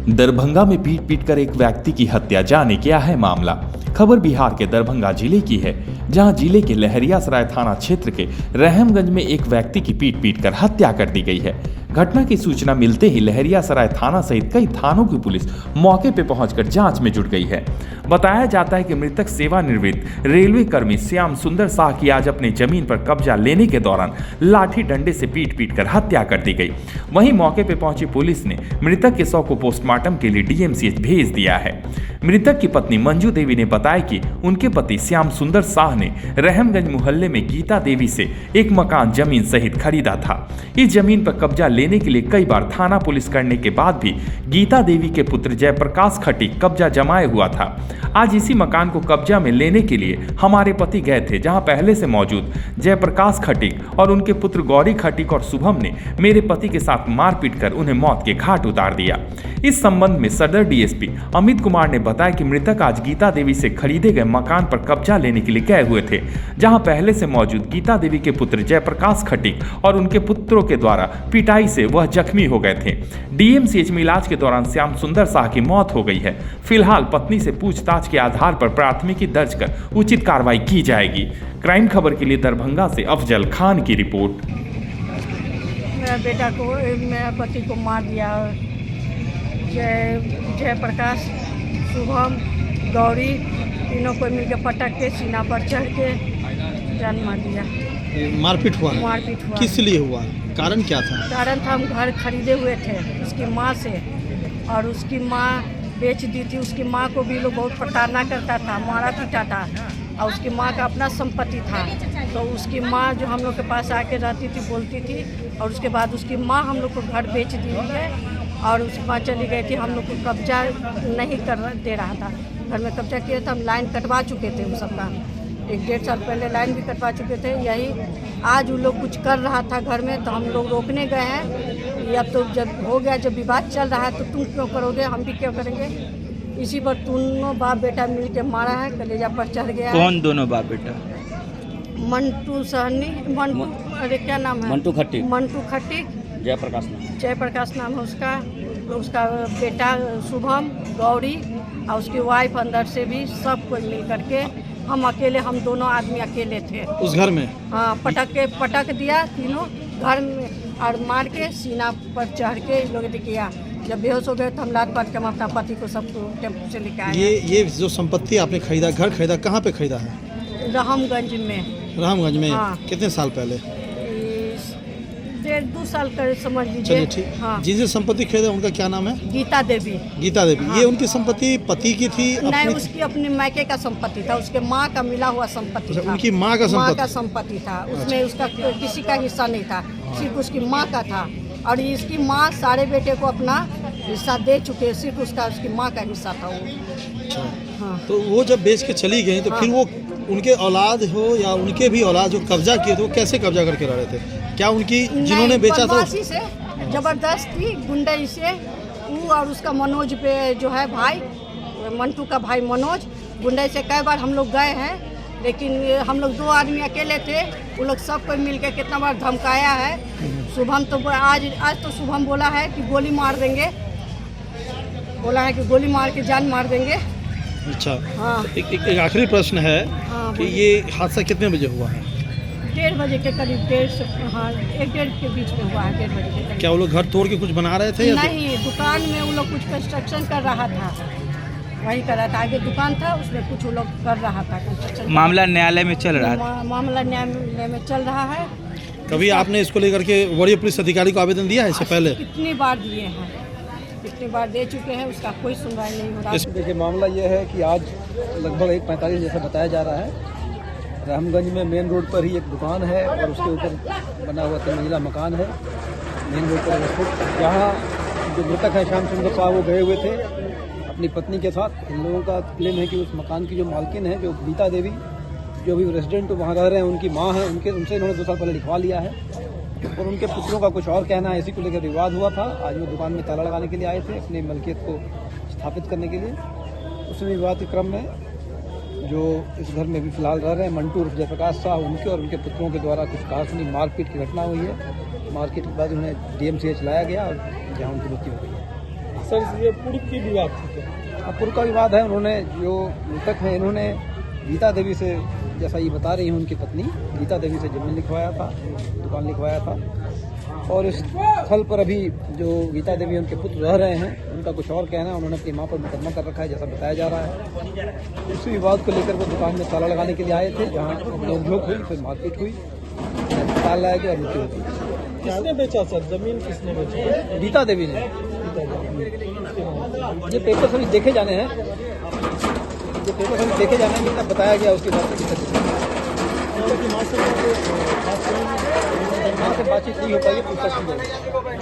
दरभंगा में पीट पीट कर एक व्यक्ति की हत्या, जाने क्या है मामला। खबर बिहार के दरभंगा जिले की है, जहां जिले के लहरियासराय थाना क्षेत्र के रहमगंज में एक व्यक्ति की पीट पीट कर हत्या कर दी गई है। घटना की सूचना मिलते ही लहरियासराय थाना सहित कई थानों की पुलिस मौके पर पहुंचकर जांच में जुट गई है। बताया जाता है कि मृतक सेवानिवृत्त रेलवे कर्मी श्याम सुंदर शाह की आज अपनी जमीन पर कब्जा लेने के दौरान लाठी डंडे से पीट पीट कर हत्या कर दी गई। वहीं मौके पर पहुंची पुलिस ने मृतक के शव को पोस्टमार्टम के लिए डीएमसीएच भेज दिया है। मृतक की पत्नी मंजू देवी ने बताया कि उनके पति श्याम सुंदर शाह ने रहमगंज मोहल्ले में गीता देवी से एक मकान जमीन सहित खरीदा था। इस जमीन पर कब्जा लेने के लिए कई बार थाना पुलिस करने के बाद भी गीता देवी के पुत्र जयप्रकाश खटीक कब्जा जमाए हुआ था। आज इसी मकान को कब्जा में लेने के लिए हमारे पति गए थे, जहां पहले से मौजूद जयप्रकाश खटीक और उनके पुत्र गौरी खटीक और शुभम ने मेरे पति के साथ मारपीट कर उन्हें मौत के घाट उतार दिया। इस संबंध में सदर डीएसपी अमित कुमार ने बताया कि मृतक आज गीता देवी से खरीदे गए मकान पर कब्जा लेने के लिए गए हुए थे, जहां पहले से मौजूद गीता देवी के पुत्र जयप्रकाश खटीक और उनके पुत्रों के द्वारा पिटाई से वह जख्मी हो गए थे। डीएमसीएच में इलाज के दौरान श्याम सुंदर शाह की मौत हो गई है। फिलहाल पत्नी से पूछताछ के आधार पर प्राथमिकी दर्ज कर उचित कार्रवाई की जाएगी। क्राइम खबर के लिए दरभंगा से अफजल खान की रिपोर्ट। मेरा बेटा को, मेरा पति को मार दिया। जयप्रकाश, शुभम, गौरी तीनों को मिलकर पटक के सीना पर चढ़ के जान मार दिया। मारपीट हुआ? मारपीट हुआ। किस लिए हुआ? कारण क्या था? कारण था, हम घर खरीदे हुए थे उसकी माँ से, और उसकी माँ बेच दी थी। उसकी माँ को भी लोग बहुत प्रताड़ना करता था, मारा पीटा था, और उसकी माँ का अपना संपत्ति था। तो उसकी माँ जो हम लोग के पास आके रहती थी, बोलती थी, और उसके बाद उसकी माँ हम लोग को घर बेच दी है, और उसकी माँ चली गई थी। हम लोग को कब्जा नहीं कर दे रहा था, घर में कब्जा किया था। हम लाइन कटवा चुके थे, उस सबका 1-1.5 साल पहले लाइन भी कटवा चुके थे। यही आज वो लोग कुछ कर रहा था घर में, तो हम लोग रोकने गए हैं। अब तो जब हो गया, जब विवाद चल रहा है, तो तुम क्यों करोगे, हम भी क्यों करेंगे। इसी पर दोनों बाप बेटा मिल के मारा है, कलेजा पर चढ़ गया। कौन दोनों बाप बेटा? मंटू सहनी, मंटू, अरे क्या नाम है? मंटू खट्टिक। मंटू खट्टिक। जयप्रकाश नाम है उसका। उसका बेटा शुभम, गौरी और उसकी वाइफ अंदर से भी सब कोई मिल करके, हम अकेले, हम दोनों आदमी अकेले थे उस घर में। हाँ, पटक दिया तीनों घर में, और मार के सीना पर चढ़ के लोग किया। जब बेहोश हो गए तो हम लाद पाट के हम अपना पति को सबको टेम्पो से लेकर आए। ये जो संपत्ति आपने खरीदा, घर खरीदा, कहाँ पे खरीदा है? रहमगंज में। रहमगंज में? हाँ। कितने साल पहले? 1.5-2 साल का समझ लीजिए। चलिए ठीक। हाँ। जिनसे संपत्ति खरीदा उनका क्या नाम है? गीता देवी। गीता देवी। हाँ। ये उनकी संपत्ति पति की थी? नहीं, उसकी अपनी मायके का संपत्ति था, उसके माँ का मिला हुआ संपत्ति था। उनकी माँ का संपत्ति था, उसमें उसका किसी का हिस्सा नहीं था, सिर्फ उसकी माँ का था। और इसकी माँ सारे बेटे को अपना हिस्सा दे चुके, सिर्फ उसकी माँ का हिस्सा था वो। अच्छा। हाँ। तो वो जब बेच के चली गई, तो फिर वो उनके औलाद हो या उनके भी औलाद जो कब्जा किए थे, वो कैसे कब्जा करके रह रहे थे? क्या उनकी जिन्होंने बेचा था से जबरदस्ती गुंडई से, वो और उसका मनोज पे जो है भाई, मंटू का भाई मनोज, गुंडई से कई बार हम लोग गए हैं, लेकिन हम लोग 2 आदमी अकेले थे। वो लोग सब कोई मिल के कितना बार धमकाया है। शुभम तो आज तो शुभम बोला है कि गोली मार देंगे, बोला है कि गोली मार के जान मार देंगे। अच्छा। हाँ। एक आखिरी प्रश्न है। हाँ, कि ये हादसा कितने बजे हुआ है? 1:30 बजे के करीब, 1:30 से, हाँ 1-1:30 के बीच में हुआ है, 1:30 बजे के करीब। क्या वो लोग घर तोड़ के कुछ बना रहे थे? नहीं, दुकान में वो लोग कुछ कंस्ट्रक्शन कर रहा था, वही कर रहा था। आगे दुकान था, उसमें कुछ वो लोग कर रहा था कंस्ट्रक्शन। मामला न्यायालय में चल रहा है? मामला न्यायालय में चल रहा है। कभी आपने इसको लेकर के वरीय पुलिस अधिकारी को आवेदन दिया है इससे पहले? कितनी बार दिए हैं, कितनी बार दे चुके हैं, उसका कोई सुनवाई नहीं हो रहा। देखिए, मामला ये है कि आज लगभग 1:45 जैसा बताया जा रहा है। रहमगंज में मेन रोड पर ही एक दुकान है, और उसके ऊपर बना हुआ 3 मंजिला मकान है, मेन रोड पर स्थित। यहाँ जो मृतक है श्याम सुंदर शाह, वो गए हुए थे अपनी पत्नी के साथ। इन लोगों का क्लेम है कि उस मकान की जो मालकिन है, जो गीता देवी, जो भी रेजिडेंट वहाँ रह रहे हैं, उनकी माँ है, उनसे इन्होंने 2 साल पहले लिखवा लिया है, और उनके पुत्रों का कुछ और कहना है। इसी को लेकर विवाद हुआ था। आज वो दुकान में ताला लगाने के लिए आए थे, अपनी मलकियत को स्थापित करने के लिए। उसमें विवाद के क्रम में जो इस घर में भी फिलहाल रह रहे हैं मंटू उर्फ जयप्रकाश शाह, उनके और उनके पुत्रों के द्वारा कुछ काल्पनिक मारपीट की घटना हुई है। मारपीट के बाद उन्हें डीएमसीएच लाया गया, और जहाँ उनकी मृत्यु हो गई है। सर ये पूर्व की विवाद थी क्या? पूर्व का विवाद है। उन्होंने जो मृतक हैं इन्होंने गीता देवी से, जैसा ये बता रही हैं उनकी पत्नी, गीता देवी से जमीन लिखवाया था, दुकान लिखवाया था। और इस स्थल पर अभी जो गीता देवी उनके पुत्र रह रहे हैं, उनका कुछ और कहना है। उन्होंने अपनी मां पर मुकदमा कर रखा है, जैसा बताया जा रहा है। उसी विवाद को लेकर वो दुकान में ताला लगाने के लिए आए थे, जहाँ नोक-झोंक हुई, फिर मारपीट हुई, अस्पताल लाया गया और मृत्यु हुई। किसने बेचा सर? जमीन किसने बेचा? गीता देवी ने। ये पेपर सभी देखे जाने हैं, ये पेपर सभी देखे जाने हैं, जितना बताया गया उसके बाद मां से बातचीत नहीं हो पाई, पूछताछ की जाएगी।